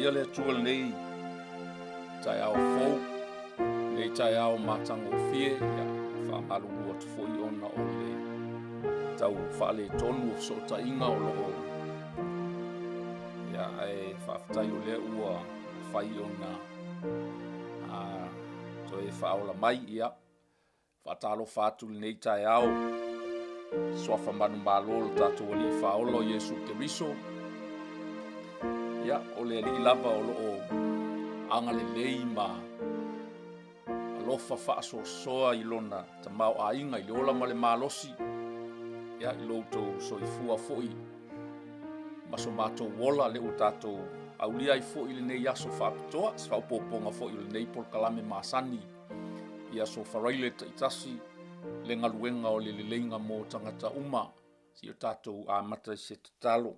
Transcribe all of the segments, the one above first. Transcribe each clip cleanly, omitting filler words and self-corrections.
ia le tual nei tai au fou nei tai au matango fie ia whaamalu ua tu foi ona o le tau whaale tonu so ta inga o loo ia e whaafitai o lea ua whai ona to e whaola mai ia whaatalo whaatu nei tai au soafa manu malolo tātou ali whaolo Iesu Keriso ia o le ali lava o loo anga le lei ma alofa whaasoasoa i lona ta mau a inga i le ola ma le malosi ia i loutou soifua foi maso mātou wola le o tātou aulia i foi le nei aso whaapitoa whaupoponga foi le nei por kalame masani ia so wharaile taitasi le ngaluenga o le leinga mō tangata uma si o tātou a mata i se tatalo.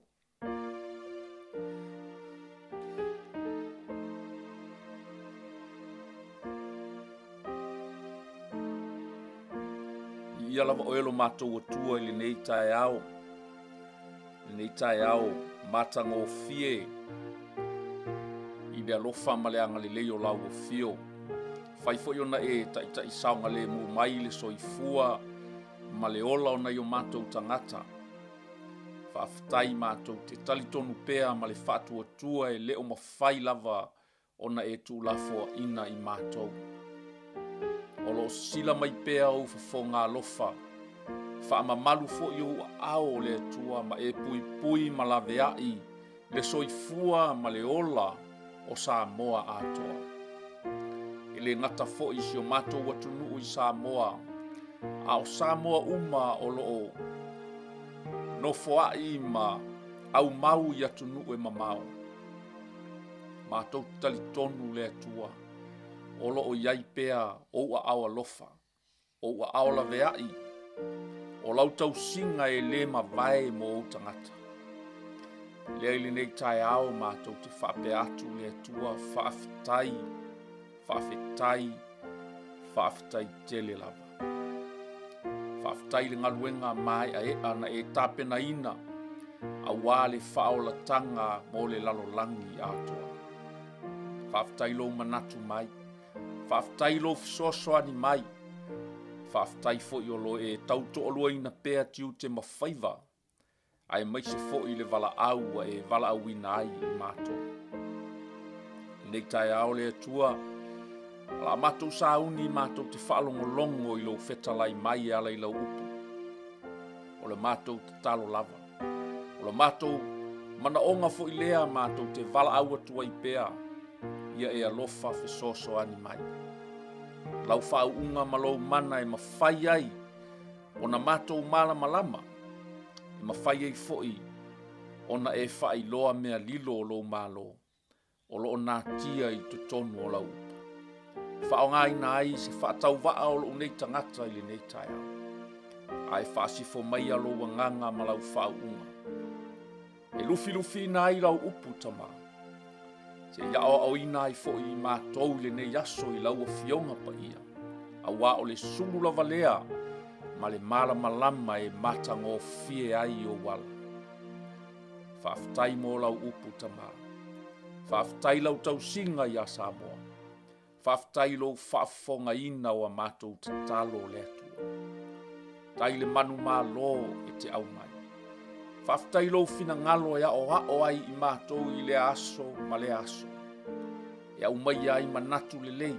Ia lava oelo mātou atua i le nei tae au. Le nei tae au matango fie i le alofa ma le anga le leo lau o fio. Fai fo iona e ta isaunga le mu mai le soifua ma le ola ona i o mātou tangata. Whaafitai mātou te talitonu pea ma le whaatua tua e leo mawhai lava ona e tu lafua ina i mātou. Olo sila mai pea o whafonga lofa. Whaamamalu fo i o ao le tua ma e pui pui ma la veai le soifua ma le ola o Samoa atoa. Le ngata fo i si o mātou watunu i Samoa. A o Samoa uma o loo. No foai ma au mau i atunu e mamau. Mātou talitonu le atua. O loo iai pea o ua awa lofa. O ua awa la veai. O lau tau singa e le ma vai mo o tangata. Le ili nei tai ao mātou te whape atu le atua whaafitai. Whaafitai tele lava. Whaafitai le ngaluenga mai a e ana e tāpena ina a wale whaola tanga mo le lalolangi atoa. Whaafitai lo manatu mai. Whaafitai lo fisosoani mai. Whaafitai fo i olo e tauto olua ina pea tiu te mawhaiva. Ai mai se fo i le vala au e vala au ina ai i mātou. Nei tai ao le atua. La mātou sauni mātou te whaalongolongo i lo whetalai mai ala i lau upu. O le mātou te talo lava. O le mātou mana onga fo i lea mātou te vala au atua i pea. Ia e alofa fesoso ani mai. Lau whau unga malou mana e mawhai ai. O na mātou mala malama. E mawhai ai fo i. O na e whai loa mea lilo o lo malo. O lo na tia i tutonu o lau upu. Whaongai na ai se whaatau waa o lo nei tangata i le nei tai au. Ai whaasifo mai alo wanganga ma lau whau unga. E lufi na ai lau upu tama. Se iao au ina ai fo i mātou le nei aso i lau o fionga pa ia. A wā o le sumula valea ma le mala malama e matango fie ai o wala. Whaafitai mo lau upu tama. Whaafitai lau tau singa i a Samoa. Whaafitai lo whaafonga ina o a mātou te talo le atua. Tai le manu mā lo e te au mai. Whaafitai lo fina ngalo e o ai i mātou i le aso ma le aso. E au mai ai manatu le lei.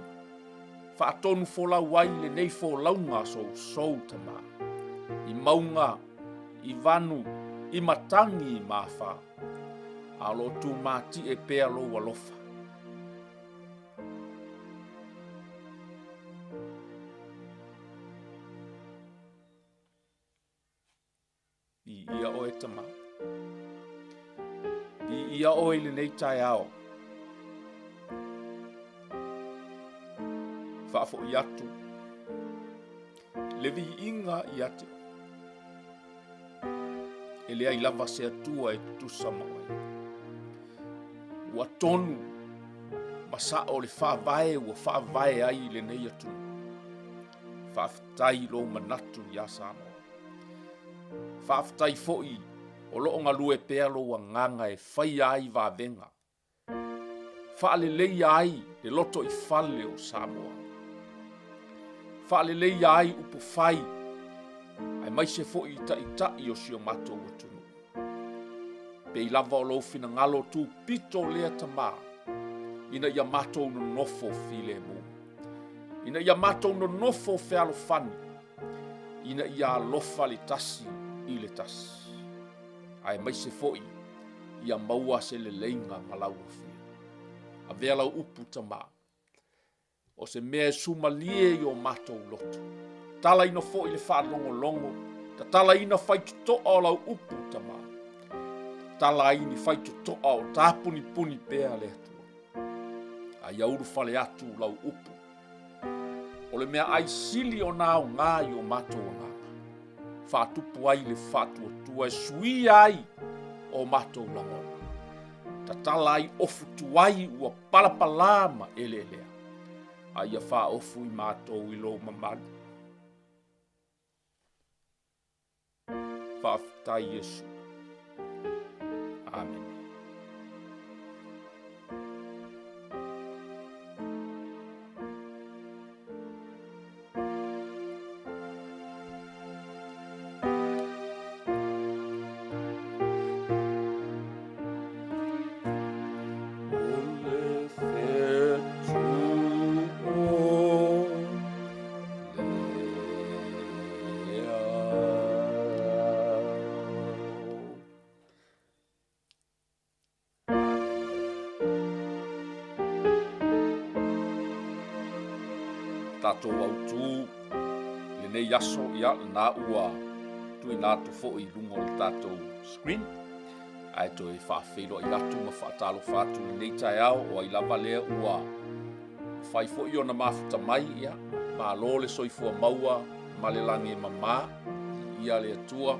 Whaatonu folau ai le nei folaunga sou tama. I maunga, i vanu, i matangi i mawha. A lo tu māti e pea lo walofa. Ia o e tama. Ia o ele nei tai ao. Whaafo i atu. Levi inga i ate. E lea i lava se atua e tutusa mawai. Ua tonu. Masa o le whaavae ua whaavae ai le nei atu. Whaafitai lo manatu i a Samoa. Whaafitai fo'i o loo ngā lue pea lo wa nganga e whai ai wā venga. Whaaleleia ai le loto I fale o Samoa. Whaaleleia ai upu whai. Ai mai se fo I tai o sio matou atunu. Pe I lava o lo fina ngalo tu pito lea tama. Ina ia matou no nofo file mu. Ina ia matou no nofo fealo fani. Ina ia lofa le tasi I le tasi. Ai mai se fo ia maua se le leinga malau fia. A vea lau upu tama. O se mea sumalie I o matou loto. Tala ina fo I le wha longo longo. Ta tala ina whaitu toa o lau upu tama. Tala ini whaitu toa o tāpuni puni pēa le atua. A iauru whale atu lau upu. O le mea ai sili o nao ngā I o matou ngā. Whātupu ai le whātua tua sui ai o matou langona. Ta tala ai ofu tuai ua palapalama elelea. A ia wha ofu I matou I lo mamani. Whaafitai Yesu. Amen. Tātou autu, le nei aso ia na ua tui nātu fo I lungo le tātou screen. Ai to e whaafeilo I atu ma whaatalo whaatu le nei tai au o ai lava lea ua whai fo I ona mafuta mai ia, ma lo le soifua maua, ma le lange mamā, ia le atua,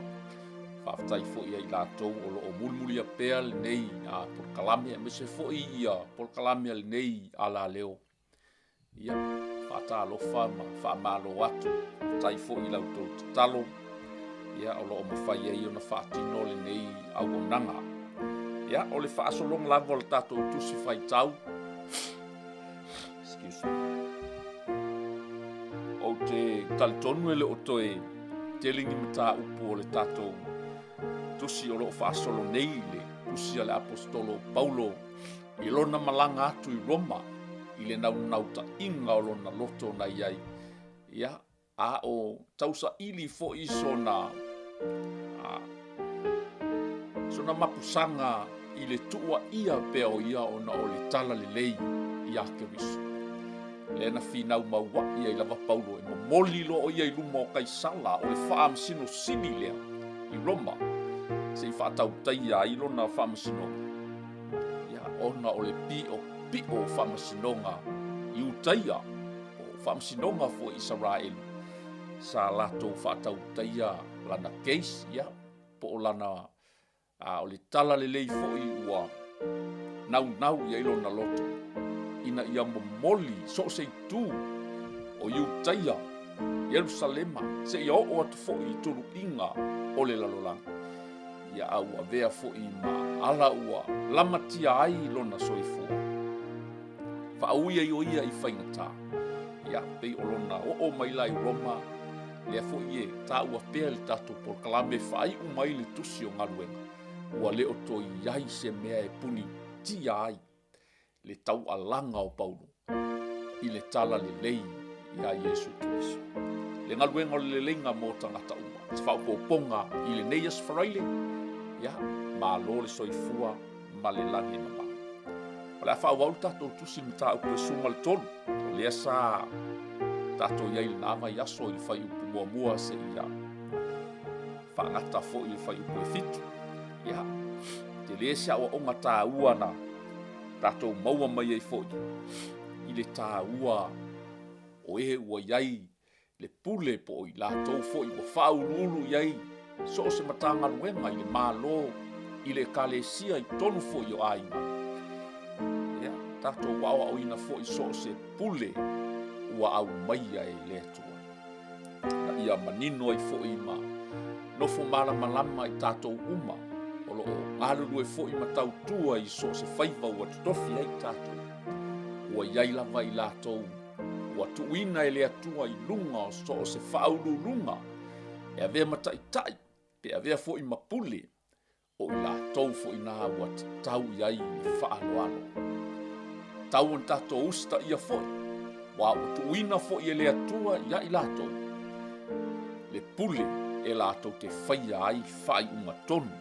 whaafutai fo I ai lātou o lo o mulmuli a pēa le nei a polkalamia, me se fo I ia polkalamia le nei a la leo. Ia, whaatalofa ma whaamalo atu, tai fo I lautou tatalo, ia o lo o mawhai ei o na whaatino le nei au o nanga. Ia, o le whaasolong lava o le tātou tusi whai tau. Excuse me. O te talitonu ele o toe telingi mata upu o le tātou tusi o lo o whaasolo nei le tusi a le apostolo Paulo I lona malanga atu I Roma. I le nau ta inga o lona loto na iai. Ia, a o tausa ili fo I sona mapusanga I le tua ia pea o ia o na o le tala le lei I ake risu. Le na finau maua ia I lava Paulo e mamoli lo o ia I luma o kaisala o le whaamsino sini lea I Roma. Se I whaatau taia I lona whaamsino. Ia, ona o le pi o whamasinonga I utaia o whamasinonga fo Israel sa lato whaatau taia lana case ia po o lana o le tala le lei fo I ua nau ia I lona loto ina ia momoli so se tu o utaia Jerusalema se ia o atu fo I turu inga o le lalolanga ia au a vea fo I ma ala ua lamatia ai lona soifua. Whaauia I o ia I whaingata. Ia, pei o lona o mai lai Roma. Lea fo I tā ua pēa le tātou polkalame whai umai le tusi o ngaluenga. Ua leo to iai se mea e puni tia ai. Le tau alanga o Paulo. I le tala le lei ia Yesu Kristo. Le ngaluenga o le leinga mo tangata uma. Se whaupoponga I le neias wharaile. Ia, ma lo le soifua ma le langi mama. O le awha wau tātou tusi mta upo e sunga le tonu. O lea sa tātou iai le nama I aso I le whai upu mua se ia. Whangata fo I le whai upu e fitu. Ia, te lea sia o onga tā ua na tātou maua mai ei fo I le tā ua o ua iai le pule po I lātou fo I wa whaurulu iai. So se matanga luenga I le mālo I le kalesia I tonu fo I o ainga. Tātou wawa o ina fo I so se pule ua au maia e le atua. Na ia manino ai fo I ma nofo malama I tātou uma o lo o alulu e fo I matau tua I so se whaiva ua tutofi ai tātou. ua iai lava i latou ua tuuina e le atua i lunga o so o se whaaululunga e avea mataitai pe avea fo'i mapule o i latou fo'i nā ua tau iai i whaaloalo. Tau an tatou usta ia fo'i wa ua tuuina fo'i e le atua ia i latou le pule e latou te whaia ai whai unga tonu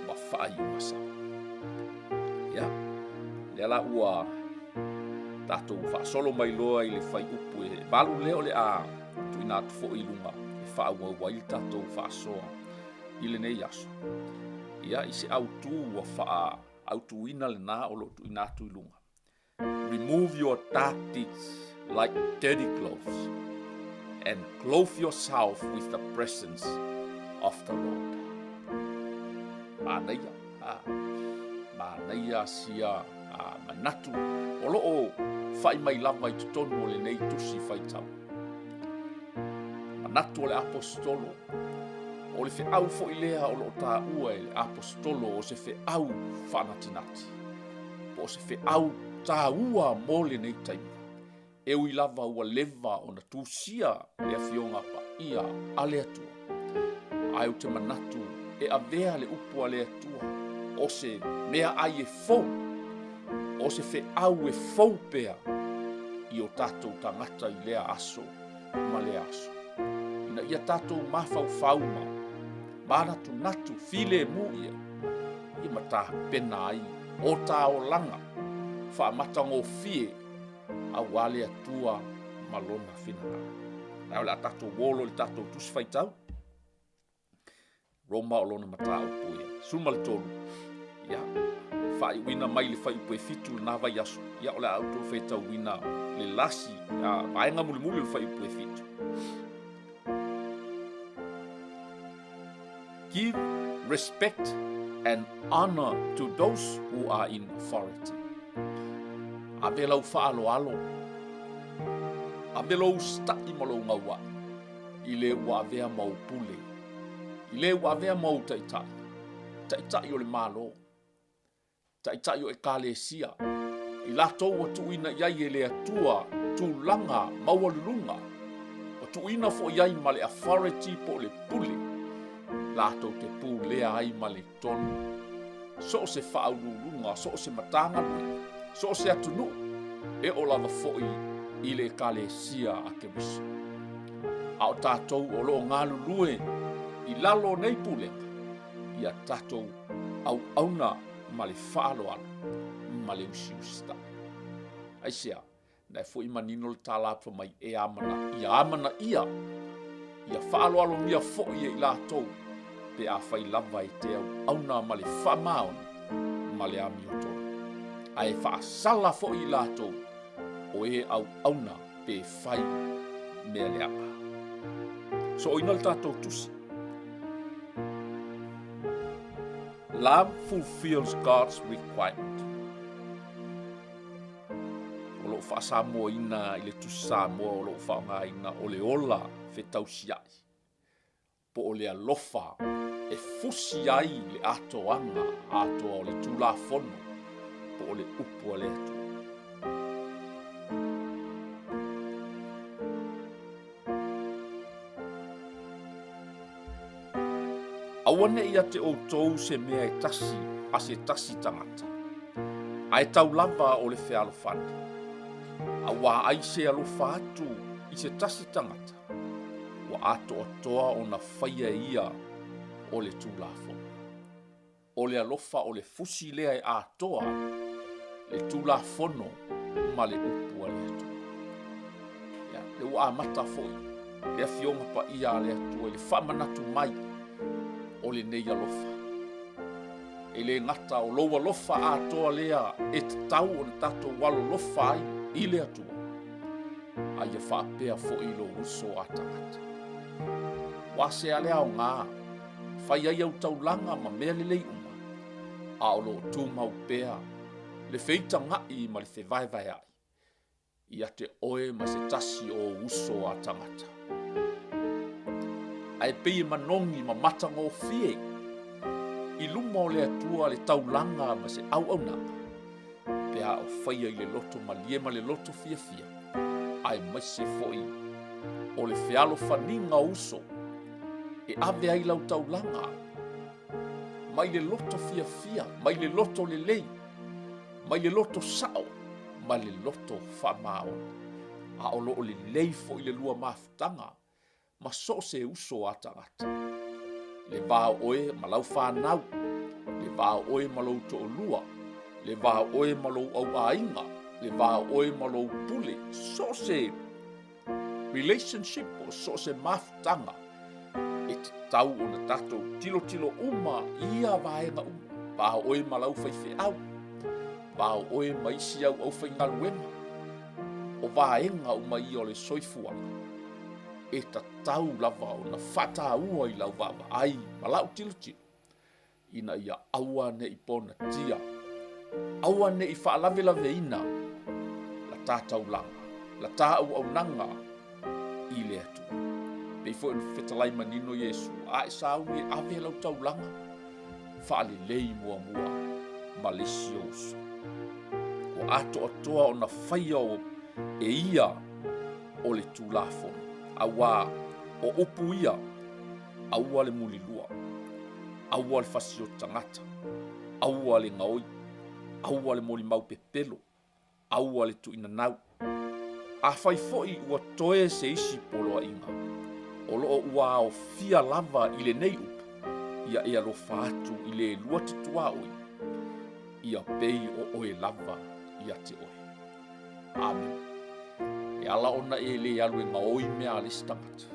ma whai unga sa. Ia, le ala ua tatou whaasolo mai loa i le whai upu e balu leo le a tuina atu fo'i lunga e whaauaua i tatou whaasoa i le nei aso. Ia i se autu ua wha autuina le nā o lo tuina atu i lunga. Remove your dark deeds like dirty clothes and clothe yourself with the presence of the Lord. Manaia sia manatu o loo whai mai lava i tutonu o le nei tusi whaitau. Manatu o le apostolo o le whiau fo i lea o loo tā ua e le apostolo o se whiau whanatinati. Po se whiau tā ua mo le nei taimi. E ui lava ua leva o na tūsia le awhionga pa ia a le atua. Ai o te manatu e avea le upu a le atua o se mea ai e fau. O se whiau e fau pea i o tātou tangata i lea aso ma le aso. Ina ia tātou mawhau whauma manatu natu file mu ia i mata pena ai o tā o langa whamatango fie a wale atua malona finanga. Nau le a tātou wolo le tātou tusi whaitau Roma o lona mata upu ia suma le tolu ia whai wina mai le whai upu e fitu le nawa yaso ia o le auto whaitau wina le lasi aenga muli muli le whai upu e fitu. Give respect and honor to those who are in authority. Abe lau whaaloalo. Abe lau staki malo ngawa. Ile ua avea mau pule. Ile ua avea mau taitai. Taitai o le malo. Taitai o e kālesia. I latou o tuina iai e le atua tūlanga maualulunga. O tuina fo iai ma le authority po le pule. Latou te pū lea ai ma le tonu. So se whaaululunga, so se matanga lui. So se atunu e o lava fo'i i le kālesia a ke miso. A o tātou o lo ngālu lue i lalo nei pulenga. I a tātou au auna ma le whaaloalo ma le usi usita. Aisea, nai fo'i manino le tālapa mai e amana ia. Ia whaaloalo mia fo'i e i lātou pe a whai lava i te au auna ma le whamaona ma le ami o tō. Ai whaasala fo i lātou o e au auna pe whai mea le apa. So oina le tātou tusi. Love fulfills God's requirement. O loo whaasamoa ina i le tusi Samoa o loo whaonga ina o le ola whetausiai. Po o le alofa e fusi ai le atoanga atoa o le tūlafono. O le upu a le atu. Awane ia te outou se mea e tasi a se tasi tangata. Ai tau lava o le whealofani. Awa ai se alofa atu i se tasi tangata. Wa ato atoa o na whaia ia o le tūlafono. O le alofa o le fusi lea e atoa le tūlafono ma le upu a le atu. Ia, le ua amata foi, le awhionga pa ia le atu, le whamanatu mai o le nei alofa. E le ngata o loa lofa atoa lea e tau o le tato walo lofa ai i le atua. Ai e whaapea foi lo uso a tangata. Wase a lea o ngā, whai ai au taulanga ma mea le lei uma. A o lo tūmau pea, le feita ngai ma le te vai ai. Ia te oe ma se tasi o uso a tangata. Ai pei manongi ma matanga o fie. I luma o le atua le taulanga ma se au au nanga. Pe e a o whaia i le loto malie ma le loto fia. Ai mai se foi o le fealo whaninga uso e ave ai lau taulanga. Mai le loto fia, mai le loto le lei, mai le loto sao, mai le loto whamao. A o lo o le lei fo i le lua mafutanga, ma so se uso atangata. Le vā oe ma lau whanau, le vā oe ma lau to lua, le vā oe ma lau au ainga, le vā oe ma lau pule, so se relationship o so se mafutanga. E te tau o na tatou tilo uma ia vaenga uma. Vā oe ma lau whaife au, vā oe ma isi au whaingaluenga. O vaenga uma i o le soifuanga. E ta tau lava o na whata ua i lau vava ai ma lau tilo. Ina ia aua ne i pona tia. Aua ne i whaalave ina. La tātau langa, la tāu au nanga i le atu. Pei fo en fetalai manino Yesu, a e sau e ave lau tau langa. Whaale lei mua ma lesi osu. O ato atoa o na whaia o e ia o le tūlafona. Awa o upu ia, aua le mulilua, aua le fasio tangata, aua le ngaoi, aua le moli mau pepelo, aua le tuinanau. A whai foi ua toe se isi poloa inga. O loo ua o fia lava i le nei upu, ia e alofa atu i le lua titua oi, ia pei o oe lava ia te oe. Amen. E ala ona e le alu e ngaoi mea alesi tangata.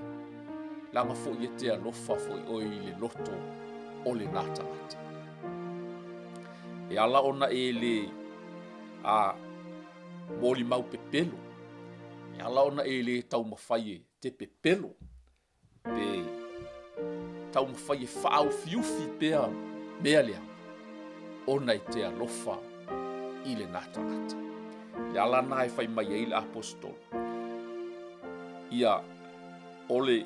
Langa fo i e te alofa fo i oi le loto o le nā tangata. E ala ona e le a moli mau pepelo. E ala ona e le tau mawhaie te pepelo. Pe tau mawhaie whaau fiufi pea mea lea. Ona i te alofa i le nā tangata. Le ala nā e whai mai e le apostolo. Ia ole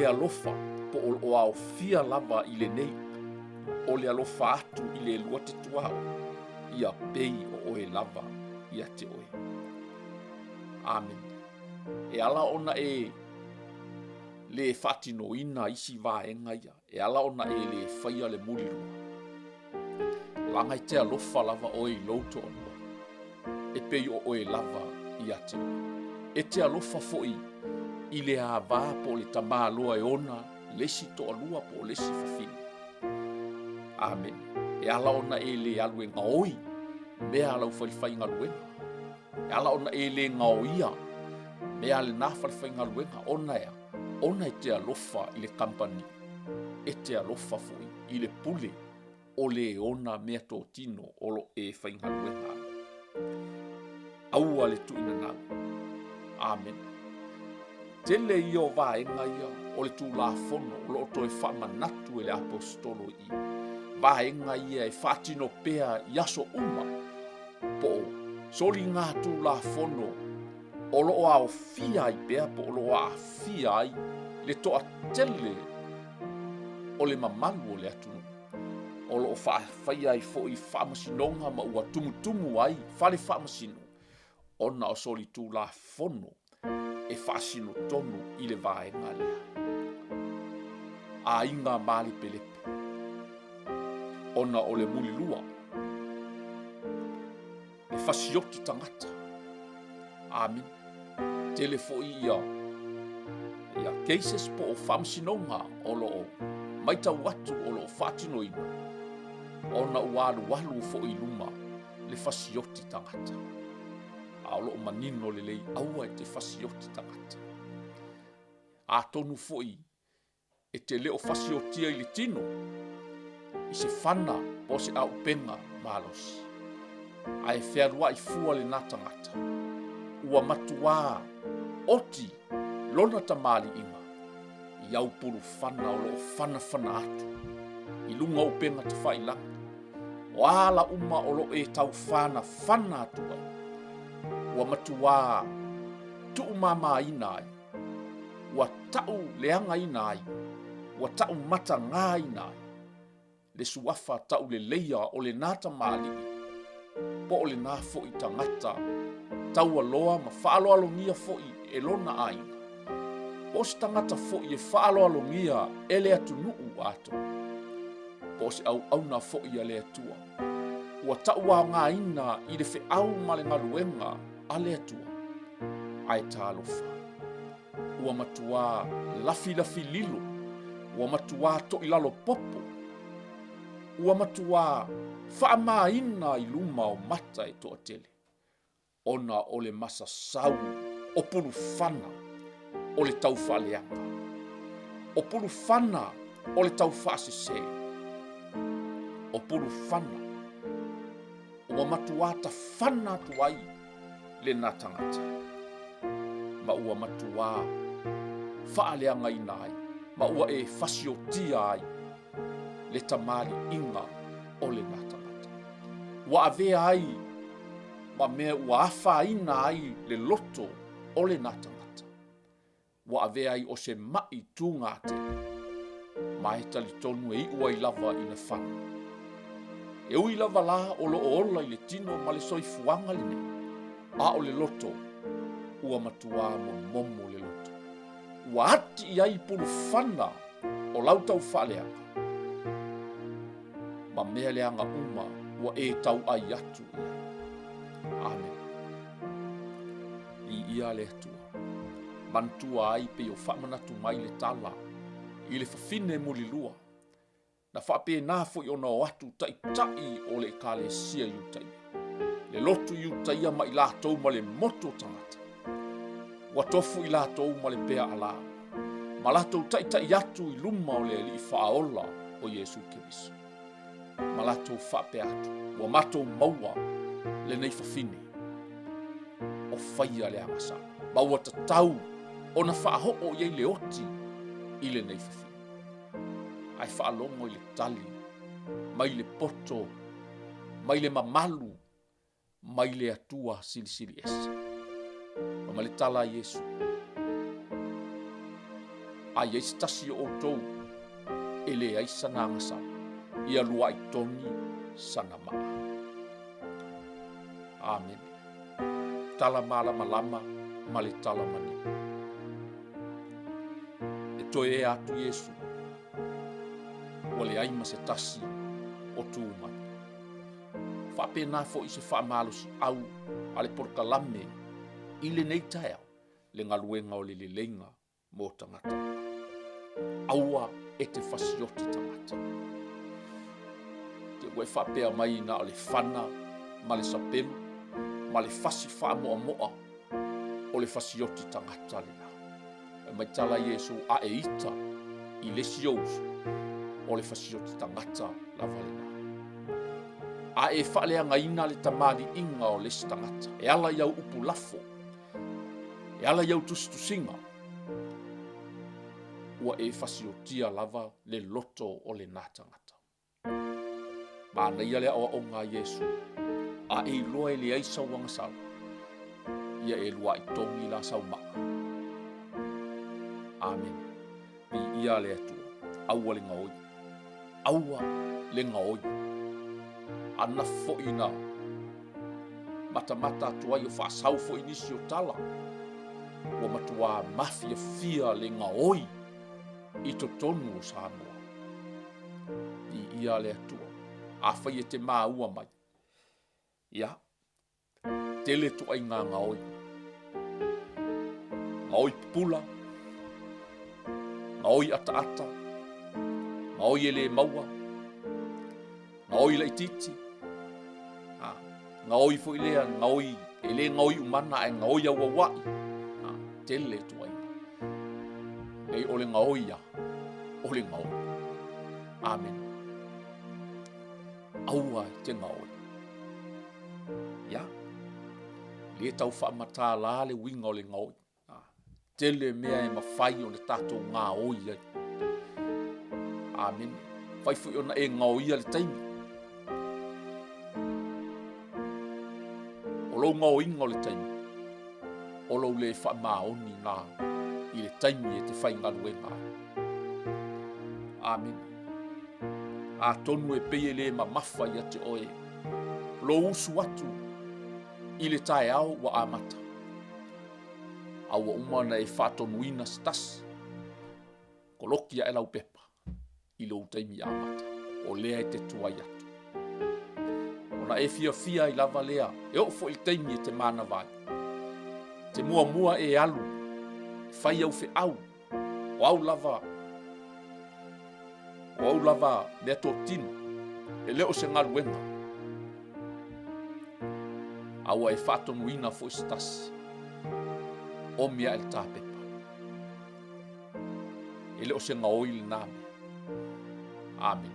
alofa po o au fia lava i le nei. Ole alofa atu i le lua te tuao. Ia pei o oe lava ia te oe. Amen. E ala ona e le whatino ina isi vaenga ia. E ala ona e le whaia le mulirua. Langa i te alofa lava oe i louto onua. E pei o oe lava ia te oe. E te alofa foi i le ava po le tamāloa e ona lesi to alua po lesi fafine. Amen. E ala ona e le alue ngaoi mea alau whaliwhai ngaluenga. E ala ona e le ngaoia mea le nā whaliwhai ngaluenga. Ona e te alofa i le kampani. E te alofa foi i le pule o le ona mea tō tino o lo e whai ngaluenga. Aua le tuina nau. Amen. Tele i o vaenga ia o le tū la fono o lo to e whamanatu e le apostolo i. Vaenga ia e whatino pea i aso uma po soli ngā tū la fono o lo a o fia i pea po o lo a fia ai le toa tele o le mamalu o le atunu. O lo o whaia i fo i whamasinonga ma ua tumutumu ai whale whamasino. Ona o soli tū la fono e whaasino tonu i le vaenga lea. A inga mali pelepe. Ona o le mulilua. Le whasioti tangata. Amen. Tele fo ia cases po o whamsinonga o lo o maita watu o lo o whatino ina. Ona walu fo i luma le whasioti tangata. A lo manino le lei aua e te whasioti tangata. A tonu foi e te leo whasiotia i le tino. I se whana po se au penga malos. A e whearua i fua le natangata. Ua matua oti lona tamali inga. I au puru whana o lo whana atu. I lunga au penga te whailanga. O ala uma o lo e tau whana atu ai. Ua matua tuu mama ina ai. Ua tau leanga ina ai. Ua tau mata ngā ina ai. le suafa tau le leia o le nata mali po o le nā fo'i tangata tau aloa ma whaaloalogia fo'i e lona ainga po si tangata fo'i e whaaloalogia e le atu nuu ato po si au na fo'i a le atua ua tau a ngā ina i le wheau ma le ngaruenga a le atua ai tālofa ua matua lafi lilo ua matua to'i lalo popo ua matua whaamaina i luma o mata e toa tele ona o le masasau o pulu whana o le tau whaaleanga o pulu whana o le tau whaasese o pulu whana ua matua ta whana tuai le nā tangata ma ua matua whaaleanga i nai ma ua e whasiotia ai le tamali inga o le nā tangata ua avea ai ma mea ua awha ina ai le loto o le nā tangata ua avea ai o se mai tūngā te ma he tali tonu e iua i lava i na whana e ui lava la o lo ola i le tino ma le soifuanga le ne a o le loto ua matua momo le loto ua ati i ai pulu whana o lautau whaaleanga ma mea leanga uma ua e tau ai atu ia. Amen. I ia le atua. Mantua ai pe o whamanatu mai le tala i le whawhine muli lua. Na whape nā fo i ona o atu tai o le kale sia iutai. Le lotu iutai ma i lātou ma le moto tangata. Wa tofu i lātou ma le pea ala. Ma lātou tai atu i luma o le li whaola o Yesu Kiriso. Ma lātou whape atu. Wa matou maua le nei whawhine. O whaia le angasa. Maua ta tau o na whaaho o iei le oti i le nei whawhine. Ai whaalongo i le tali, mai le poto, mai le mamalu, mai le atua sili esa. Ma le tala Yesu. Ai eis tasi o tou, e le ai sana angasa, ia lua i toni sana maa. Amen. Tala malama ma le tala mani. E toe e atu Yesu. Wale ai ma se tasi o tūmai. Whapena fo i se whaamalusi au ale porkalame i le nei taeau le ngaluenga o le lenga mō tangata. Aua e te whasioti tangata. Te ue whapea mai na o le whana, ma le sapema, ma le whasi whaamoa o le whasioti tangata le na. E mai tala Yesu a e ita i le siousu o le whasioti tangata la valena. A e whaaleanga ina le tamari inga o le tangata. E ala iau upu lafo. E ala iau tustusinga. Ua e whasiotia lava le loto o le nā tangata. Mana ia le awa o ngā Yesu. A e loa e le aisa wanga sau. Ia e lua i tongi la sau maa. Amen. I ia le atua. Aua le ngaoi. Aua le ngaoi. Ana fo'ina. Mata tuai o whaasau fo inisi o tala. Ua matua mafia fia le ngaoi. I to tonu o Samoa. I ia le atua. A whai e te māua mai. Ia. Tele tuai ngā ngaoi. Ngaoi pupula. Ngaoi ata. Ngaoi ele maua. Ngaoi le titi. Ngaoi fo ilea, ngaoi ele ngaoi umana e ngaoi au wawai. Tele tuai. Ei ole ngaoi ya. Ole ngaoi. Amen. Aua te ngaoi. Ya. Le tau whaamata la le winga ole ngaoi. Tele mea e mawhai o le tatou ngā oi ai. Amen. Whai fui ona e ngaoi le taimi. O lo ngaoi ngā le taimi. O lo le whaamaoni ngā i le taimi e te whai ngaru e ngā. Amen. a tonu e pei le mamafa ia te oe. Lo usu atu i le tae au wa amata. Aua umana e whatonuina stasi. Koloki a elau pepa i lo utaimi amata. O lea e te tuai atu. Ona e fia i lava lea. E ofo il taimi e te mana vai. Te mua e alu. Fai au fe au. O au lava. O au lava mea tō tino. E leo se ngaluenga. Aua e whatonuina fo stasi. O mea el tāpepa. E leo se ngaoi le nāme. Amen.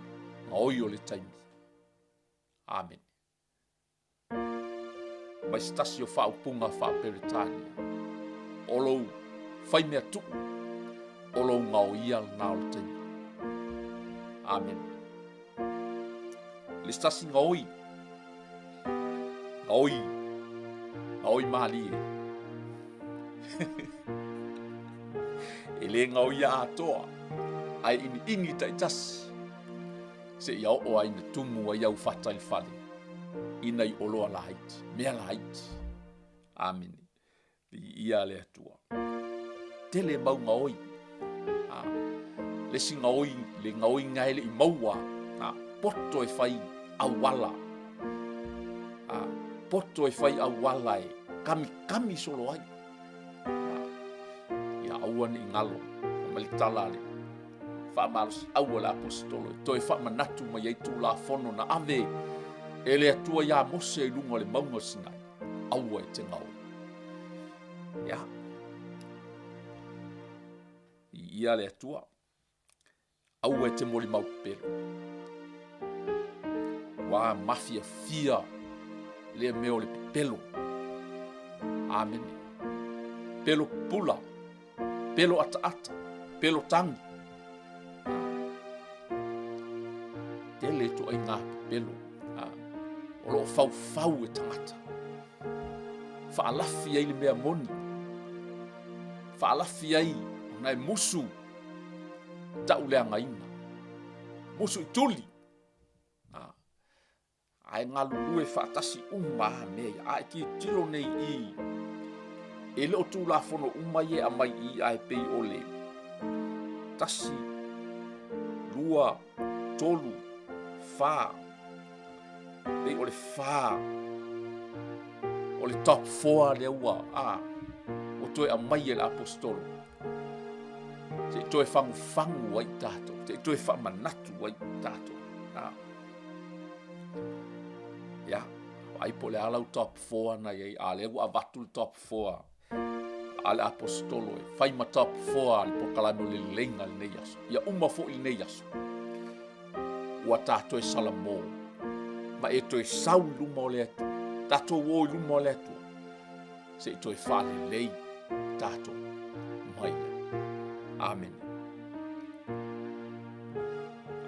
Ngaoi o le taimi. Amen. Mai stasi o whaupunga whaperitania. Olou whai mea tu. Olou ngaoi al nā o le taimi. Amen. Le stasi ngaoi. Ngaoi mali e. E le ngaoi a atoa. Ai ini tai tasi. Se iau o aina tumu a iau whatai whale. Ina i oloa la haiti. Mea la haiti. Amen. Ia le atua. Tele mau ngaoi. Le si ngaoi, le ngaoi ngaile i maua. Poto e whai awala. Poto e whai awala e. Kami solo ai. Ia auan i ngalo. Malitala le. Whamaros aua la apostolo. Toi whamanatu mai ei tū la whono na ave. E le atua ia mose i lunga le maunga sinai. Aua e te ngaoi. Ia. Ia le atua. Aua e te moli mau pelo. Wa mafia fia. Le meo le pelo. Amen. Pelo pula. Pelo ata. Pelo tangi. Tele to ai ngā pelo. O lo fau e tangata. Whaalafi ai le mea moni. Whaalafi ai nai musu. Tau lea ngaina. Musu i tuli. Ai ngā lulu e whaatasi umaha mea. Ai ki tilo nei i. E leo tū la whono umai e amai i ai pei o le. Tasi. Lua. Tolu. Wha. Pei o le wha. O le top 4 le ua. O toi amai e le apostolo. Te toi fangu ai tato. Te toi whamanatu ai tato. Ia. Ai po le alau top 4 na iei. A le ua avatu le top 4. A le apostolo e. Whai ma top 4 le pokalano le lenga le neiaso. Ia uma fo i neiaso. Ua tato e salamo. Ma e toi sau luma o le atu. Tato o luma o le atu. Se toi whale lei. Tato. Mai. Amen.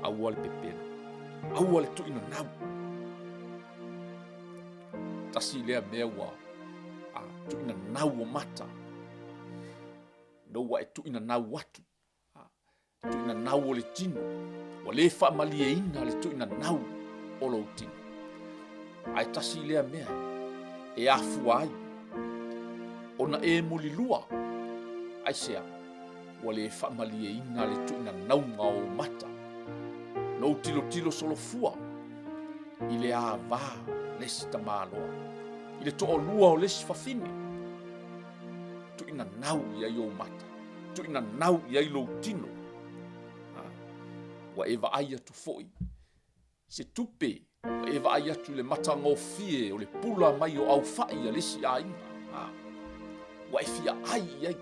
Aua le pepena. Aua le tuina nau. Tasi lea mea ua. Tuina nau o mata. Noua e tuina nau atu. Tuina nau o le tino. Wa le whaamali e ina le tuina nau o lo tino. Ai tasi lea mea. E afu ai. Ona e muli lua. Ai sea. Wa le whaamali e ina le tuina nau ngā o mata. No tilo solo fua. I le a vā lesi tamaloa. I le to'o lua o lesi whawhine. Tuina nau i ai o mata. Tuina nau i ai lo tino. Wa e vaai atu foi. Se tupe. Wa e vaai atu le mata ngofie o le pula mai o au whai a lesi a inga. Wa e fia ai i ai.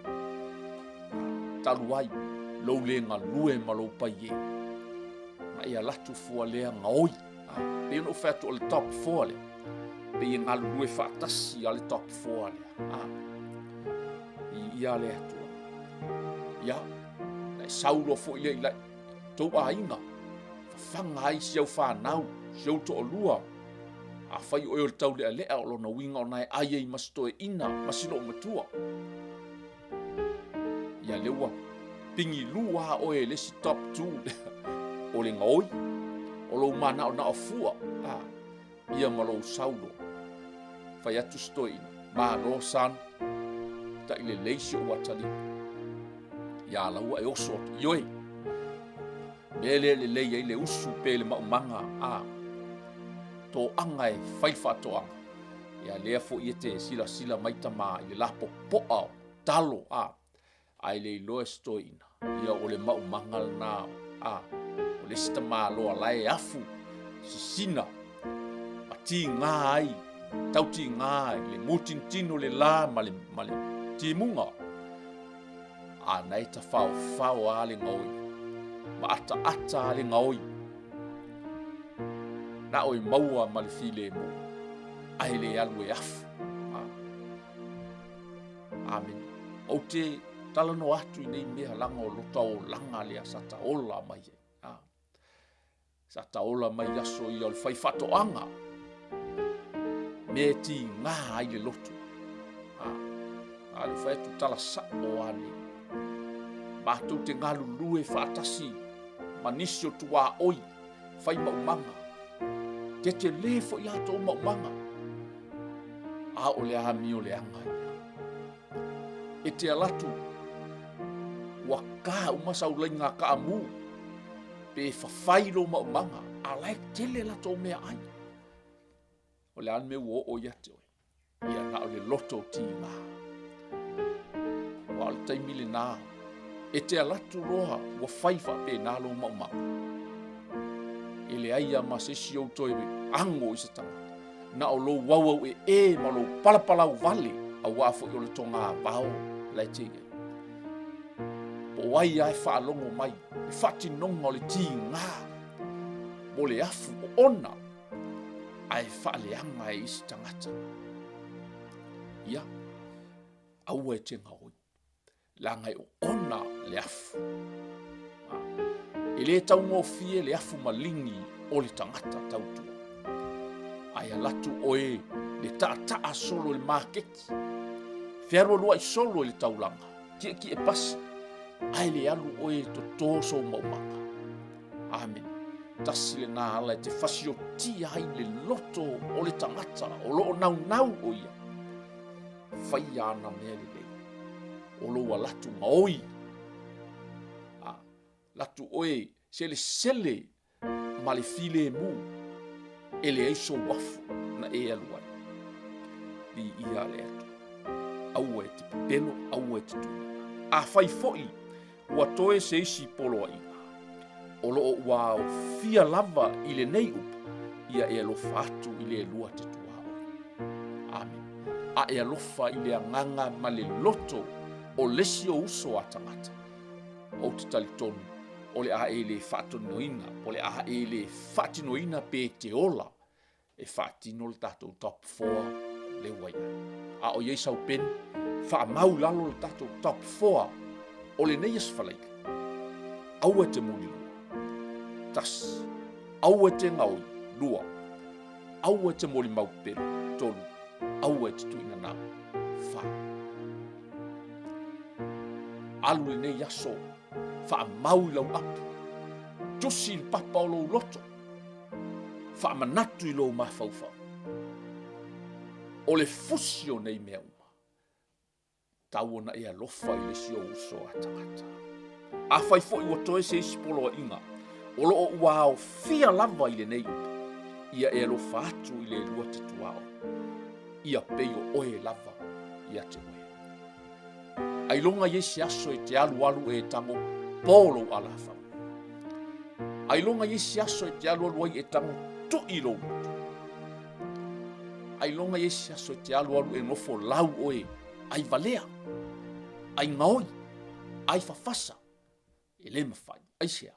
Talu ai. Lau le ngā lue ma lau pai e. Ma e alatu fua lea ngaoi. Pe no fatu o le top 4 le. Pe e ngā lue whaatasi a le top 4 le. Ia le atua. Ia. Lai saulo fo i lai. Tau a inga. Whanga ai siau whanau. Siau to o lua. A whai o le tau lea lea o lona winga o nai ai ei mastoe ina. Masino o matua. Ia leua. Pingi lua o e lesi top 2. O le ngoi. o lou mana na ofua ia malo saulo fai atu stoina ma lo san ta ile leisi o watali ya la wa oso yoi bele le ile usu pele ma manga to anga fai fa to anga ya le fo yete sila maita ma ile lapo po talo ai le lo stoina ia ole ma mangal na o le sta malo lai afu sina ati ngai tauti ngai le mutintino le la male timunga nai ta fao ale ngoi ma ata ale ngoi na oi maua male file mo ai le alu afu amen o te talano atu nei mea langa o lota o langa lea sata ola mai sata ola mai aso i al fai fato anga me ti ngā ai le loto ale fai tu tala sa o ane mātou te ngalu lue whaatasi manisio tua oi fai maumanga te lefo i ato o maumanga o le ami o le anga e te alatu waka umasau lenga ka amu pe fafailo maumanga alai tele la to mea ai o le anme o yate ia na o le loto tima o al taimile na e te alatu roha wa faifa pe na lo maumanga ele aia masesi o toi ango i se tanga na o lo wawau ma lo palapalau vale a wafo i o le tonga vao lai tege po wai ai whaalongo mai i whatinonga o le ti ngā mo le afu o ona ai whaaleanga e isi tangata ia aua e te ngaoi la ngai o ona le afu e le tau ngofie le afu malingi o le tangata tautua ai alatu oe le taa solo le makeki Fiaro lua i solo le taulanga. Ki e pasi. Ai le alu oe to toso maumanga. Amen. Tasi le nā ala te fasio tia ai le loto o le tangata o loo nau o ia. Fai ana mea le. O loa latu maoi. Latu oe sele ma le file mu. Ele eiso wafu na e aluai. Li ia le atu. Aua e te pelo, aua e te tuna. A fai foi, ua toe se isi polo a ina. O loo ua o fia lava i le nei upa, ia e alofa atu i le lua te tua oi. Amen. A e alofa i le anganga ma le loto o lesi o uso a tangata. O te talitonu, o le a e le whaatonoina, o le a e le whaatinoina pe te ola, e whaatino le tatou top 4 le waia. A o yeisau pen, wha mau lalo le tatou top 4 o le neias whalaika. Aua te muni lua. Tas. Aua te ngau lua. Aua te moli mau pelo. Tolu. Aua te tuina nā. Wha. Alu le nei aso. Wha mau lau apu. Tusi il papa o lou loto. Wha manatu i lou mawhauwhau. O le fusio nei mea uma. Tauona e alofa i le sio uso a tangata. A fai fo i watoe se isipolo a inga. O loo ua o fia lava i le nei upa. Ia e alofa atu i le lua te tuao. Ia peio oe lava ia te oe. Ailonga yesi aso e te alu e tango polo alafa. Ailonga yesi aso e te alu e tango tu i lo. Ailonga yesi aso e te alu e ngofo lau oe. Ai valea. Ai ngaoi. Ai fafasa. E le mawhai. Ai sea.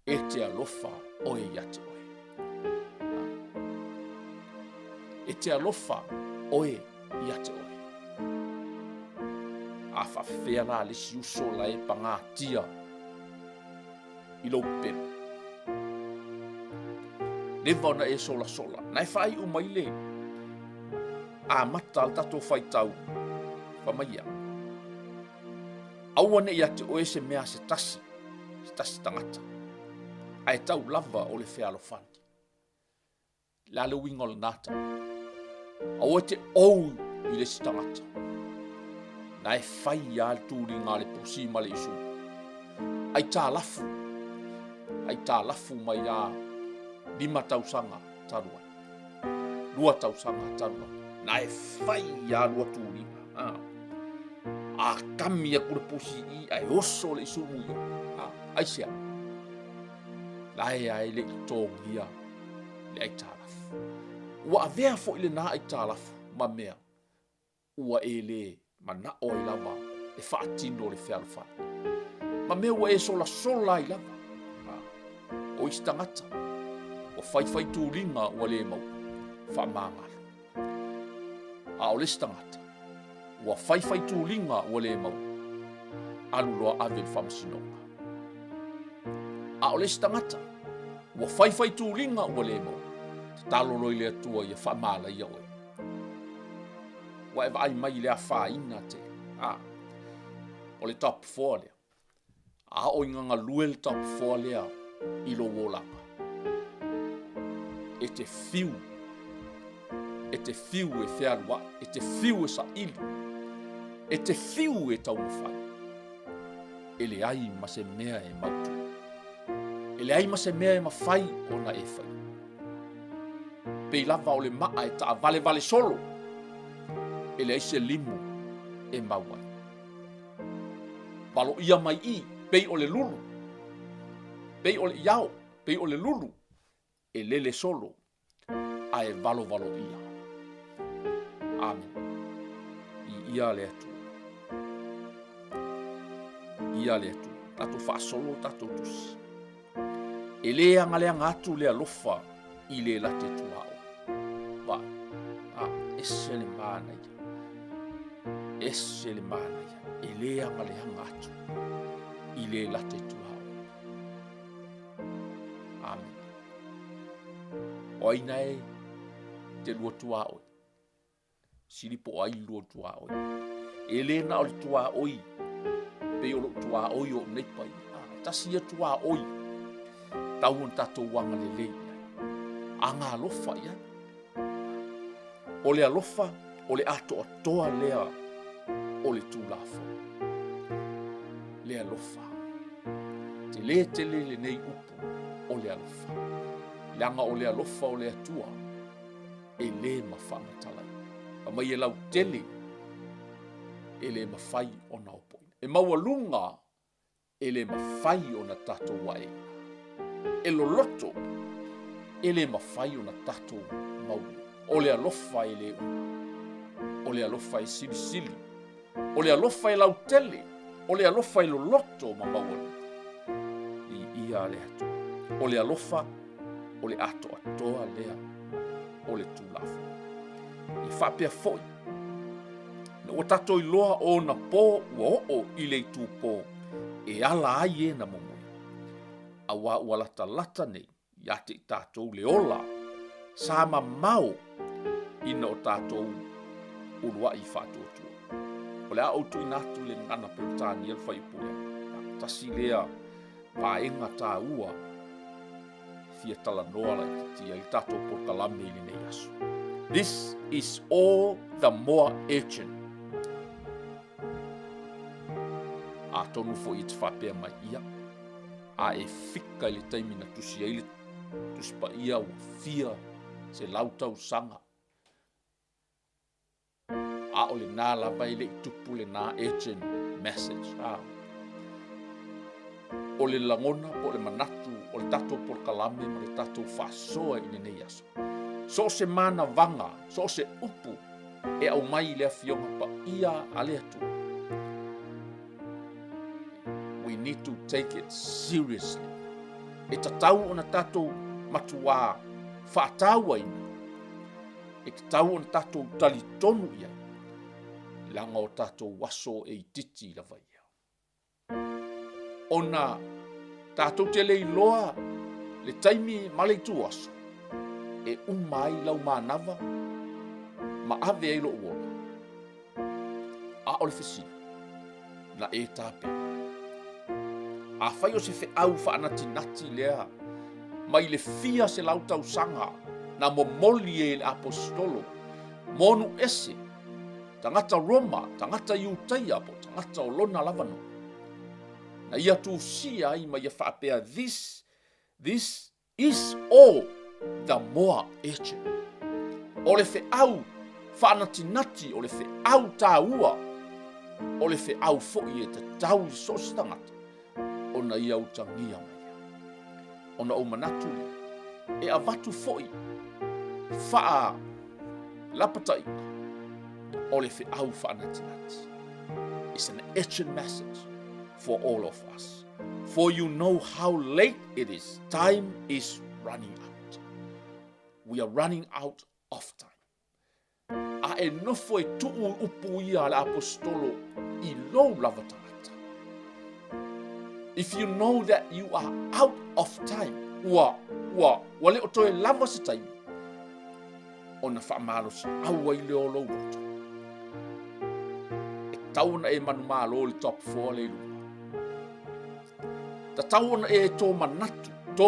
E te alofa oe ia te oe. E te alofa oe ia te oe. A whawhea la le si uso la e panga tia. I lo pena. Le vauna e sola. Nai whai umaile. A mata al tato whai tau. Whamaia. Aua ne ia te oe se mea se tasi tangata. Ae tau lava o le fealofani. La le winga o le nata. Aua te ou i le sitangata. Na e fai ia le tūringa le posi ma le isu. Ai tā lafu. Ai tā lafu mai a 5 tausanga tarua. 2 tausanga tarua. Na e fai ia lua tūringa. A kami a kure posi i ai oso le isu muio. Ai sea. Lai ai le tongia le ai tālafu. Ua avea fo ile na ai tālafu ma mea. Ua e le mana o i lava e whaatino le whialofani. Ma mea ua e sola i lava. O istangata. O whai tūringa ua le mau. Whamangalo. A o le istangata. Ua whai tūringa ua le mau. Aluloa ave le whamasinonga. A o le stangata, ua whai tūringa ua le mau, te talolo i le atua i a whamala i aoi. Ua e vai mai le a whaina te, o le top 4 lea. A o inganga lue le top 4 lea i lo wolanga. E te fiu e whiarua, e te fiu e sa ilu, e te fiu e tau mawhai. E le ai ma se mea e mautu. E le ai ma se mea e mawhai o na e whai. Pei lava o le maa e ta vale solo. E le ai se limu e mawai. Valo ia mai i, pei o le lulu. Pei o le iao, pei o le lulu. E lele solo, a e valo ia. Amen. I ia le atu. Ia le atu. Tato wha solo, tato tusi. E le anga atu le alofa i le late tuao. Wa, ese le mana ia. Ese le mana ia. E le anga atu i le late tuao. Amen. Oina e te lua tuao. Silipo ai lua tuao. E le na o le tuao i. Pe o lo tuao i o neipai. Tasi e tuao i. Tau on tatou wanga le lei. Anga alofa ia. O le alofa, o le ato atoa lea, o le tūlafo. Le alofa. Te le nei upu, o le alofa. Leanga o le alofa o le atua, e le mawhangatalai. A mai e lau tele, e le mawhai o na opoina. E maua lunga, e le mawhai o na tatou wae. E loloto, e le mawhai o na tatou mau. O le alofa e le uma. O le alofa e sili. O le alofa e lau tele. O le alofa e loloto ma maua. I ia le atu. O le alofa, o le ato atoa lea. O le tūlafo. I whapea foi. Na ua tatou i loa o na pō ua o i le tūpō. E ala ai e na momo. A wā ua lata nei, ia te i tātou le ola, sa ma mau ina o tātou urua i whātuatua. O le a autu i nātu le ngana peutani el whaipua. Tasi lea pāenga tā ua, fia tala noa la tia i tātou portalame ili nei asu. This is all the more urgent. A tonu fo i te whapea mai ia. A e whika le taimina tusi eile tuspa ia o fia se lautau sanga. A o le nā lava ile i tupu le nā urgent message. O le langona po le manatu o le tatou porkalame ma le tatou whasoa i nei aso. So se mana vanga, so se upu e au mai le fionga pa ia ale atu. We need to take it seriously. E tatau o na tatou matua whaataua ina. E tatau o na tatou talitonu ia. Langa o tatou waso e i titi la vai. O na tatou te lei loa le taimi malei tu aso. E umai lau manava ma ave e lo uola. A o le fesi na e tape. A whai o se fe au whaanati nati lea mai le fia se lau tausaga na momoli e le apostolo monu ese tangata Roma, tangata Iutaia po tangata o lona lavano. Na ia tusia ai mai ia whaapea, this is all the more eche. O le au whaanatinati, o le au tāua, o le au fo'i e te tau i sos tangata, o na ia utangia mai. O na o manatu e avatu fo'i, wha lapatai, o le au whaanatinati. It's an etching message for all of us. For you know how late it is. Time is running out. We are running out of time. A e nofo e tuu upu ia le apostolo I lo lava tangata. If you know that you are out of time, wale o toe lava sa time, ona whaamalo si awa I leo lo roto. E tauna e manu malo le top 4 le luma. Ta tauna e tō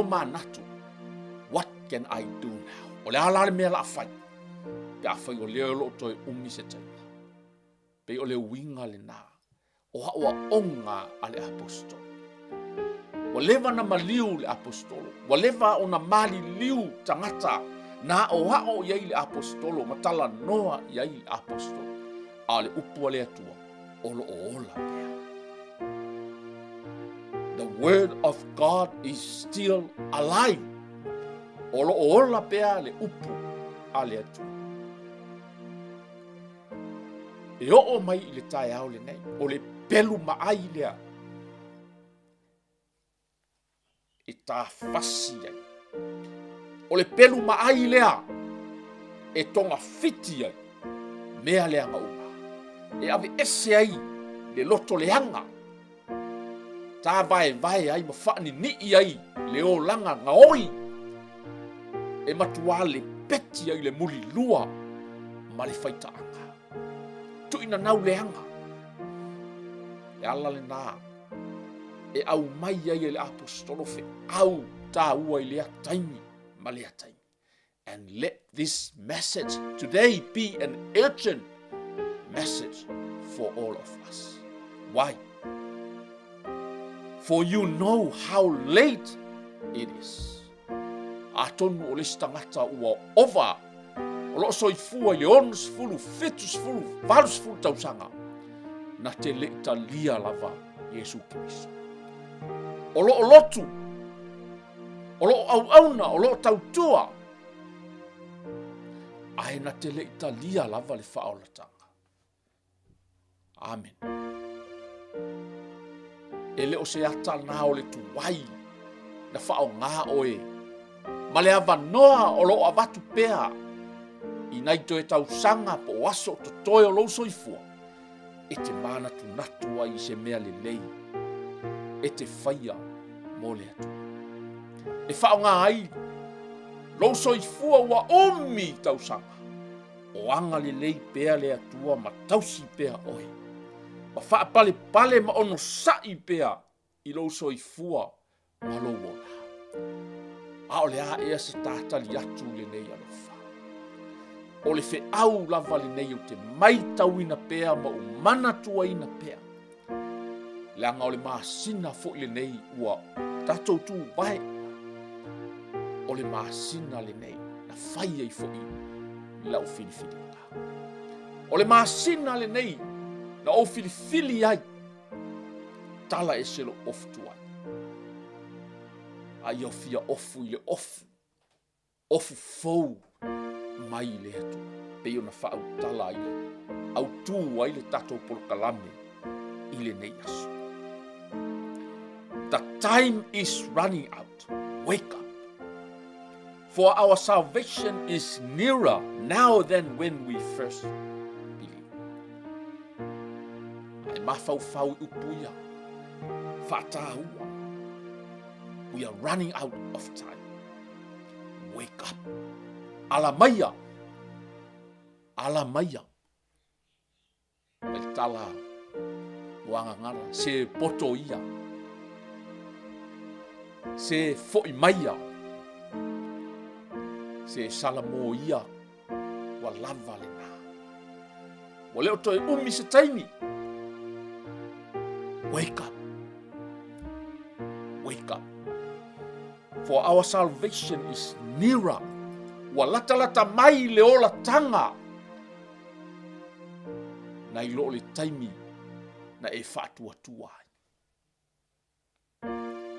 manatu. What can I do now? O le ala le mea la awhai. Pe awhai o leo lo toe ungi se time. Pe o le winga le nā. O haua onga ale apostolo. Wa lewa na maliu le apostolo. Wa lewa o na mali liu tangata. Na o hao iai le apostolo. Matala noa iai le apostolo. A le upua le atua. Olo o ola pea. The word of God is still alive. Olo o ola pea le upu a le atua. E o mai I le tae au le nei. O le pelu maai lea. E tā fasi ai. O le pelu maai lea. E tonga fiti ai. Mea lea ngauma. E ave ese ai. Le loto leanga. Tā vai ai ma whaani ni ai. Le o langa ngaoi. E matua le peti ai le muli lua. Ma le whaitaanga. Tu ina nau leanga. E ala le nā. E au mai ai le apostolo fe au tā ua I lea taimi ma lea taimi. And let this message today be an urgent message for all of us. Why? For you know how late it is. A tonu o le stangata ua over. O lo soifua I ons fulu, fitus fulu, valus fulu tausanga. Na te leita lia lava Yesu Kristo. O lo lotu. O lo auna, o lo tautua. Ai na te leita lia lava le whaolatanga. Amen. E leo se ata na o le tuwai. Na whao ngā oe. Ma le awa noa o lo avatu pea. I nai toe tau sanga po waso to toe o lo soifua. E te mana tu natua I se mea le lei. E te whaia mo le atu. E whao ngā ai. Lo soifua ua omi tau sanga. O anga le lei pea le atua ma tausi pea oe. Ma wha pale ma ono sai pea I lo soifua ma lo wona. A o le a ea se tātali atu le nei alofa. O le fe au lava le nei o te mai tauina pea ma o mana tuaina pea. Le anga o le maasina fo le nei ua tatou tu vai. O le maasina le nei na fai ai fo I lau filifili. O le maasina le nei na o filifili ai. Tala e selo ofu tuai. Ai o fia ofu I le ofu. Ofu fou. Mai le atu. Peo na wha au tala I le. Au tū ai le tatou polokalame I le nei aso. The time is running out. Wake up. For our salvation is nearer now than when we first believed. Ai mawhau upuia. Whatahua. We are running out of time. Wake up. Alamaya. Mai tala wanga ngara se poto ia. Se foi maia se sala mo ia wa lava le na. Wa leo toi umi se taimi. Wake up. Wake up. For our salvation is nearer. Wa lata mai le ola tanga. Na ilo le taimi na e fatua tua.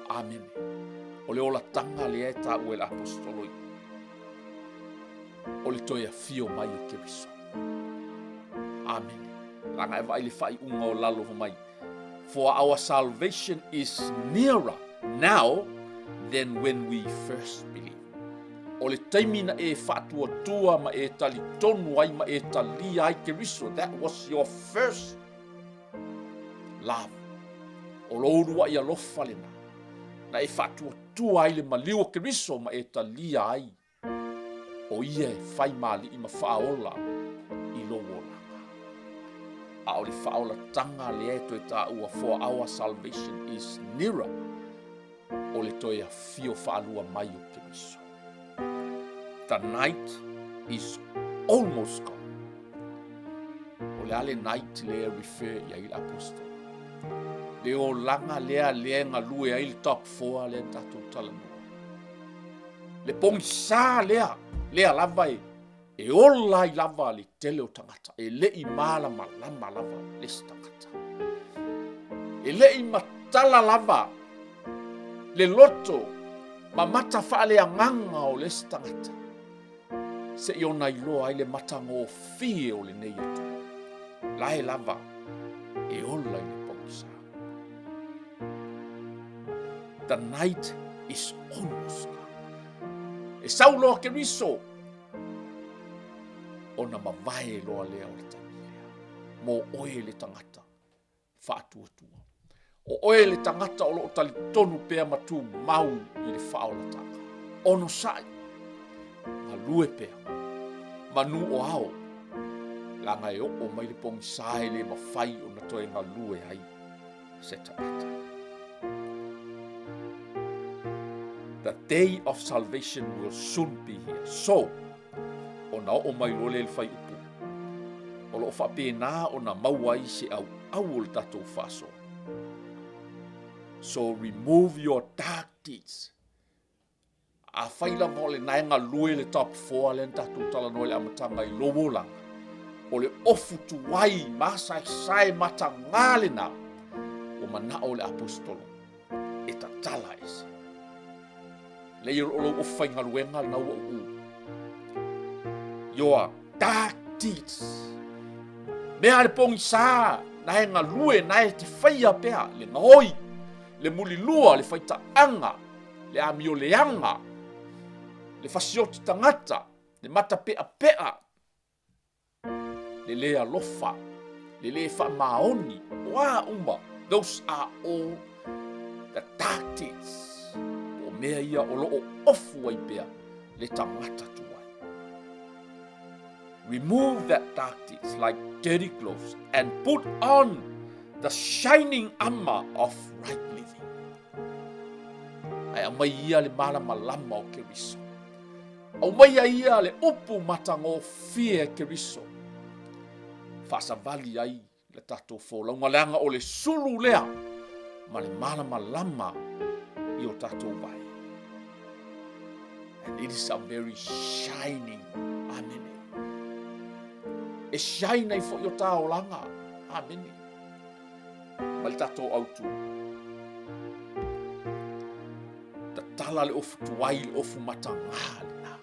Amen. O le ola tanga le e ta ue le apostoloi. O le toia fio mai o Keriso. Amen. Langa e vai le fai unga o lalo ho mai. For our salvation is nearer now than when we first believed. O le taimi na e fatua tua ma e tali tonu ai ma e tali ai Keriso. That was your first love. O lo urua ia lofa lena. Na e fatua tua ai le maliu o Keriso ma e talia ai. O ia e fai mali i ma whaola i lo wola. A o le whaola tanga le e toi ta ua for our salvation is nearer. O le toi a fio whaalua mai o Keriso. The night is almost gone. O le ale night le refer i ai apostol. Le o langa lea ngā lue ai le top 4 le tatou talanua. Le pongi sā lea lava e ola i lava le tele o tangata. E le i malama lama lava le tangata. E le i matala lava le loto ma mata whaale a nganga o le tangata. Se i ona iloa ai le matango fie o le nei atu. Lae lava e ola i le pongi sā. The night is almost gone. E saulo a Keriso. Ona mawai loa lea o le taimilea. Mo oe le tangata. Whātuatua. O oe le tangata o loo tali tonu pea matu mau i le whaola tanga. Ono sai. Ma lue pea. Manu o hao. Langa e o mai le pongi sae le mawhai o na toe ngā lue ai. Se tangata. The day of salvation will soon be here. So, o na o mai lole le fai upu. O lo whapena o na mauai se au le tatou whaso. So remove your dark deeds. A whaila mo le naenga lue le top 4 le tatou talanoa le amatanga i lowo langa. O le ofu tuwai masa sai mata ngale na. O mana o le apostolo. E tatala ese. Le iro o lo whainga luenga na ua uu. Your dark deeds. Mea le pongi sā, na e ngā lue, na e te whaia pea, le ngahoi, le muli lua, le whaita anga, le amio le anga, le whasioti tangata, le mata pea pea, le lea lofa, le lea wha maoni, wā umba. Those are all the dark deeds. Mea ia o loo ofu ai pea le tangata tuai. Remove that dark deeds like dirty clothes and put on the shining armor of right living. Ai amai ia le malama lama o Keriso. Au mai ia le upu matango fie Keriso. Whasavali ai le tatou wholaunga leanga o le sulu lea ma le malama lama i o tatou vai. And it is a very shining. Amen. E shine ai fo i o tāo langa. Amen. Ma le tatou autu. Ta tala le ofu tuai le ofu matangā le nā.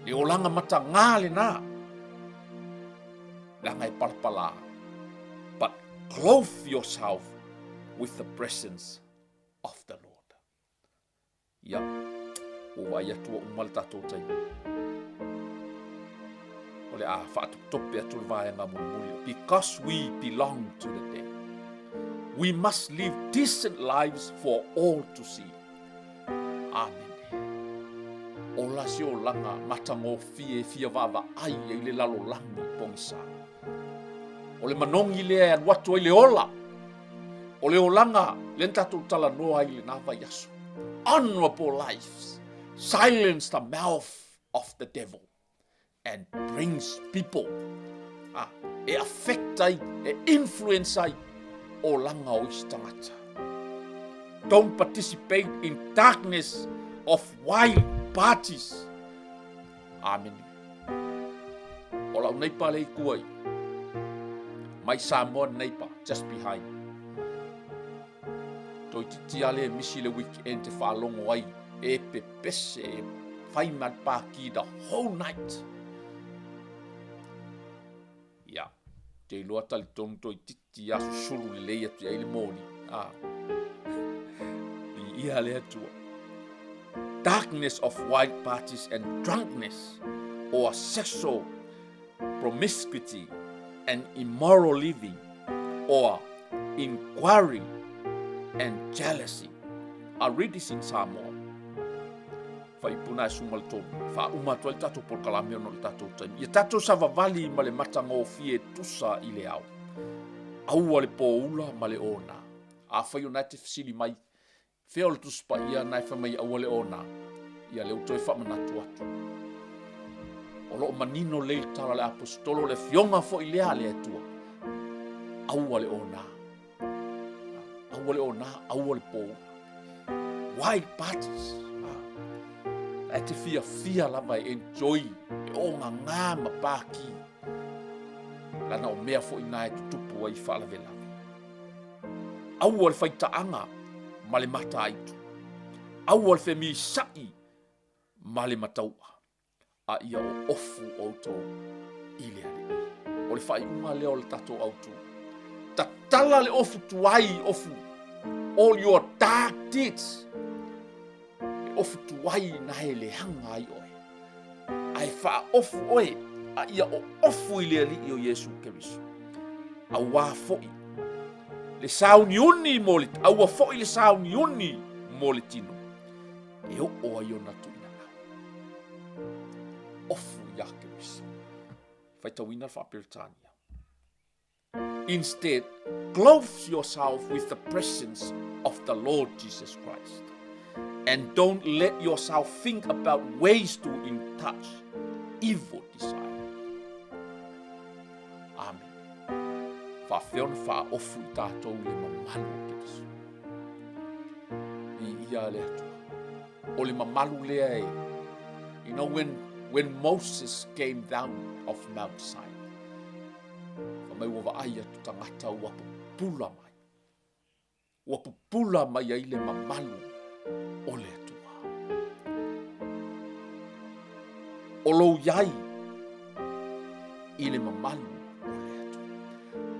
Le olanga matangā le nā. Langa e palapala. But clothe yourself with the presence of the Lord. Ya. O vai atua umal tatou tai. O le a whaatu tope atu le vai ngā muli. Because we belong to the day. We must live decent lives for all to see. Amen. O lasi o langa matango fia vava ai e le lalo langi pongisa. O le manongi lea e watu ai le ola. O le olanga le tatou talanoa ai le nawa yasu. Honorable lives. Silence the mouth of the devil and brings people e affect ai, e influence ai o langa o isi tangata. Don't participate in darkness of wild parties. Amen. O lau nei pa lei kuai. Mai Samoa nei pa, just behind. Toi titi ale misi le weekend te whaalongo ai. E pe pese e whaiman pāki the whole night. Yeah. Te loa tali tonu toi titi asu suru le leia tu eile mōni. Ia le atua. Darkness of wild parties and drunkenness, or sexual promiscuity and immoral living, or inquiry and jealousy. I'll read this in Samoa. Faipuna e sumal tonu. Fa umatua le tatou polkalame ono le tatou taimi. Ia tatou savavali ma le matango fie tusa i le au. Aua le pōula ma le ona. A whai o nai te fisili mai. Feo le tuspa ia nai whamai aua le ona. Ia le utoi whamanatu atu. O loo manino le tala le apostolo le fionga fo i lea le atua. Aua le ona. Aua le ona, aua le pōula. Wild parties. E te fia lava e enjoy e o ngā ma pāki. Lana o mea fo i nā e tutupu ai whaalavelave. Aua le whaitaanga ma le mata aitu. Aua le whemi sai ma le mataua. A ia o ofu autou i le ale. O le whai unga leo le tatou autu. Ta tala le ofu tuai ofu. All your dark deeds. Ofu tuai na he le hanga ai oe. Ai wha ofu oe. A ia o ofu i le ali o Yesu Keriso. A wā foi. Le sauni uni mo le. A wā foi le sauni uni mo le tino. E o oa i o natu ina nau. Ofu ia Keriso. Whaitawina wha Peritania. Instead, clothe yourself with the presence of the Lord Jesus Christ. And don't let yourself think about ways to touch evil desires. Amen. Whawheon wha ofu I tātou le mamalu o Keriso. I ia le atua. O le mamalu lea e. You know, when Moses came down of Mount Sinai, whamai wa vaai atu tangata wapupula mai. Wapupula mai ai le mamalu o le atua. O lou iai I le mamalu o le atua.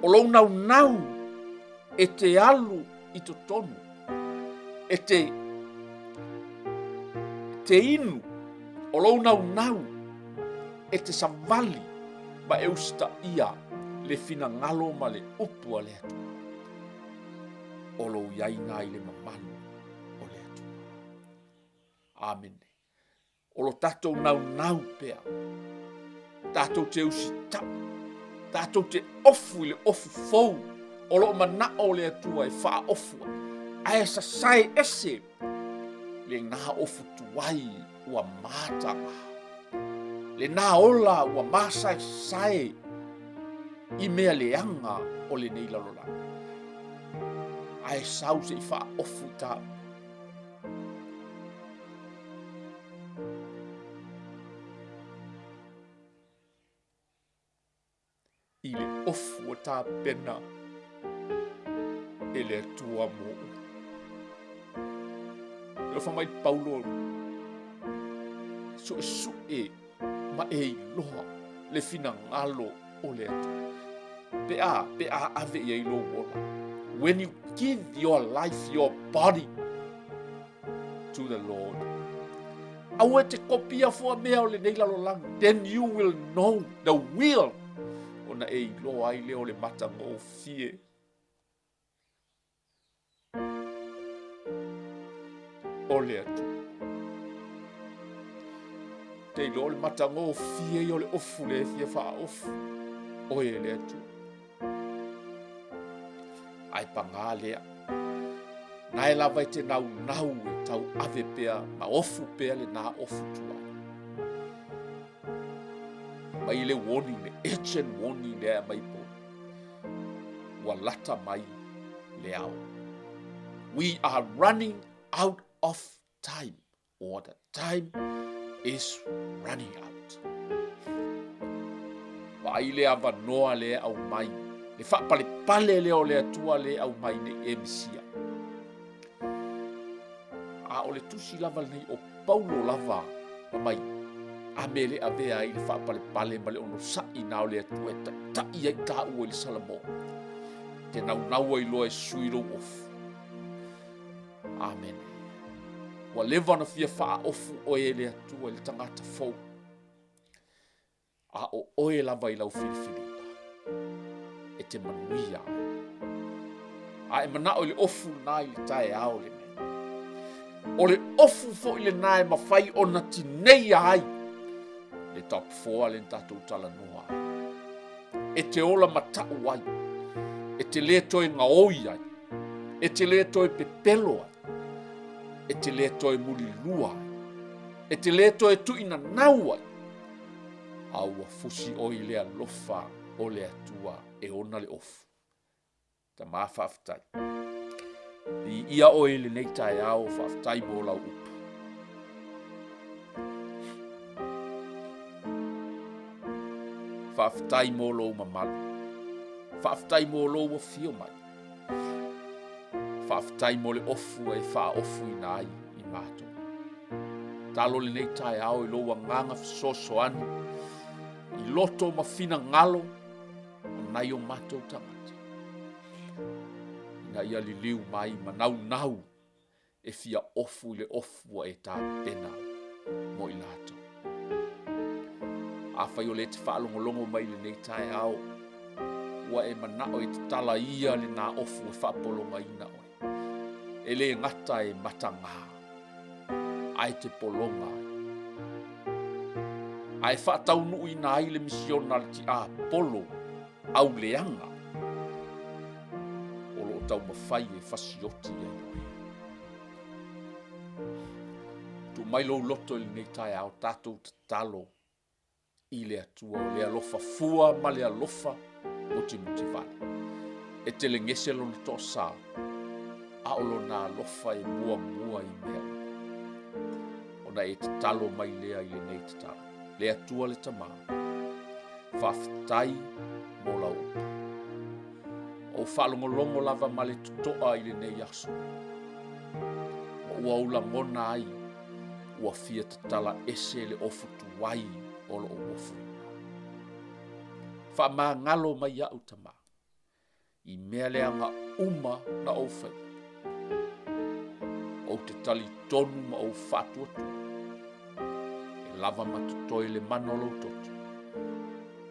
O lou nau e te alu I to tonu. E te inu. O lou nau e te savali ma e usta ia le fina ngalo ma le upu a le atua. O lou iai nā I le mamalu. Amen. O lo tatou nau pea. Tatou te usi tau. Tatou te ofu I le ofu fou. O lo mana o le atua e wha ofua. Ae sa sae ese. Le ngā ofu tuai ua mātanga. Le ngā ola ua māsae sae. I mea le anga o le nei lalola. Ae sau se I wha ofu tau. I le ofu o tā pena e le atua mo. Leo whamai Paulo su e ma e iloha le fina ngalo o le atua. Pe a ave I ilo wola. When you give your life, your body to the Lord, aue te kopia fua mea o le nei lalolangi, then you will know the will na e lo ai leo le matanga o fie. O le atu. Te lo le matanga o fie I o le ofu le fie wha ofu. O e le atu. Ai panga lea. Nai lava I te nau e tau ave pea, ma ofu pea le nā ofu tua. mai le warning, le urgent warning le mai po. Wa lata mai le au. We are running out of time, or the time is running out. Wa ai le ava noa le au mai, le whapale pale le o le atua le au mai ne emisia. A o le tusi lava nei o Paulo lava o mai, a mele a vea i le whapale pale ma le ono sai na o le atua ta ia i ta ua i le salamo. Te nau ai loa e suiro ofu. Amen. Wa lewa na fia faa ofu oe le atua le tangata fau. A o oe lava i lau filifili. E te manuia. A e mana o le ofu na i le tae ao le mea. O le ofu fo i le nae mawhai o na tinei ai. Le top 4 le tatou tala noa. E te ola matau ai. E te lea toi ngā oi ai. E te lea toi pepelo ai. E te lea toi muli lua ai. E te lea toi tuina nau ai. Aua fusi oi lea lofa o lea tua e ona le ofu. Ta maa whaftai. I ia oi le nei tae ao whaftai mo lau upa. Whaftai mo lo mamalu. Whaftai mo lo wa fio mai. Whaftai mo le ofu e wha ofu i nai i mato. Talo le nei tae ao i lo wa nganga fisoso ani. I loto ma fina ngalo o nai o mato tangata. Ina ia li liu mai ma nau e fia ofu le ofu e ta pena mo i lato. A whai o le te whaalongolongo mai le nei tae ao. Wa e manao e te tala ia le nā ofu e whapolonga ina oi. E le ngata e matanga. Ai te polonga. Ai whaatau nui nā i le misiona le ti a polo au leanga. O lo tau mawhai e whasioti e oi. Tu mai lo loto i nei tae ao tātou te talo i le atua o le alofa fua ma le alofa muti vale. E te le ngese lo to sa. A olo na alofa e mua i mea. Ona e te talo mai lea i le nei te talo. Le atua le tama. Whaftai mo la upa. O whalongolongo lava ma le tutoa i le nei aso. O ua ula ngona ai. Ua fia te tala ese le ofu tuwai o lo ofu. Wha maa ngalo mai au tama. I mea leanga uma na o whai. O te tali tonu ma o whatuatu. E lava matutoi le manolo totu.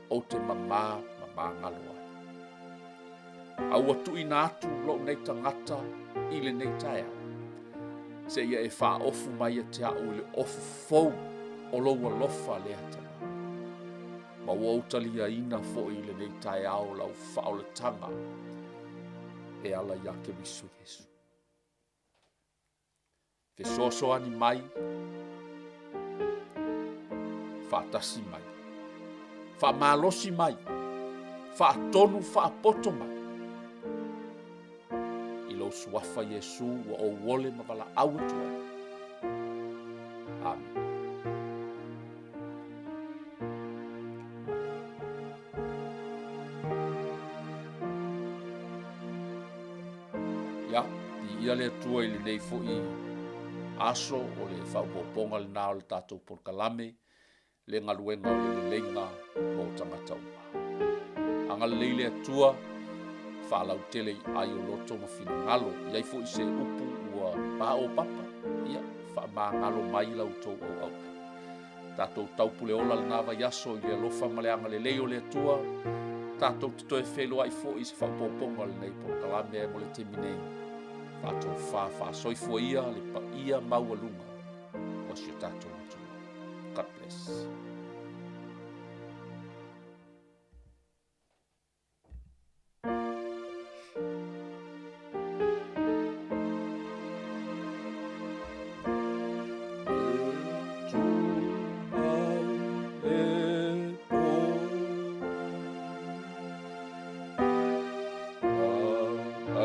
O te mama ngalo ai. Au atu ina atu lo nei tangata i le nei taea. Se ia e wha ofu mai te au le ofu fau o lo lofa le atama. Ma ua utalia ina fo i le nei tae ao lau whao le tanga. E ala ia ke wisu Yesu. Fe soso ani mai. Whaatasi mai. Wha malosi mai. Wha tonu wha poto mai. I lo suafa Yesu wa o wole ma wala autua. Amen. Ia le atua i le nei fo i aso o le whaupoponga le nao le tātou porkalame le ngaluenga o le leinga o tangata ua. Anga le le atua whalau tele i ai o loto ma fina ngalo iai fo i se upu ua pā o papa ia wha maa ngalo mai lau tau au au. Tātou taupule ola le nawa yaso i le alofa ma le anga le leo le atua tātou te toe whelua i fo i se whaupoponga le nei porkalame e mo le teminei. Tātou wha soifua ia le pa ia maua lunga. Was your tātou atu. God bless.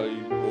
ai.